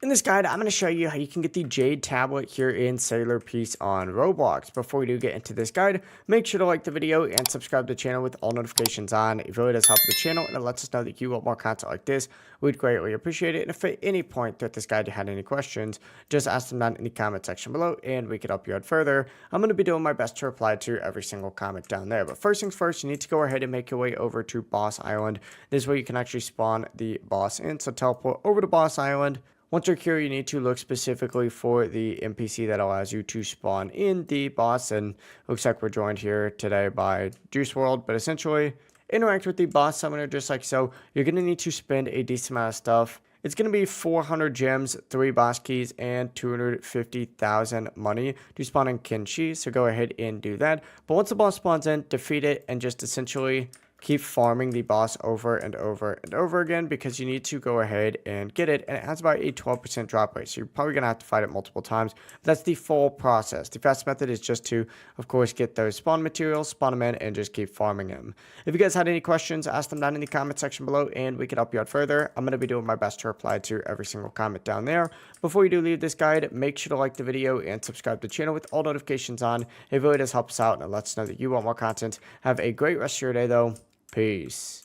In this guide, I'm going to show you how you can get the Jade Tablet here in Sailor Piece on Roblox. Before we do get into this guide, make sure to like the video and subscribe to the channel with all notifications on. It really does help the channel and it lets us know that you want more content like this. We'd greatly appreciate it. And if at any point throughout this guide you had any questions, just ask them down in the comment section below and we could help you out further. I'm going to be doing my best to reply to every single comment down there. But first things first, you need to go ahead and make your way over to Boss Island. This is where you can actually spawn the boss in. So teleport over to Boss Island. Once you're here, you need to look specifically for the NPC that allows you to spawn in the boss, and looks like we're joined here today by Juice World, but essentially interact with the boss summoner just like so. You're going to need to spend a decent amount of stuff. It's going to be 400 gems, 3 boss keys, and 250,000 money to spawn in Kenshi, so go ahead and do that. But once the boss spawns in, defeat it, and just essentially keep farming the boss over and over and over again, because you need to go ahead and get it, and it has about a 12% drop rate, so you're probably going to have to fight it multiple times. But that's the full process. The fast method is just to, of course, get those spawn materials, spawn them in, and just keep farming them. If you guys had any questions, ask them down in the comment section below, and we can help you out further. I'm going to be doing my best to reply to every single comment down there. Before you do leave this guide, make sure to like the video and subscribe to the channel with all notifications on. It really does help us out, and it lets us know that you want more content. Have a great rest of your day, though. Peace.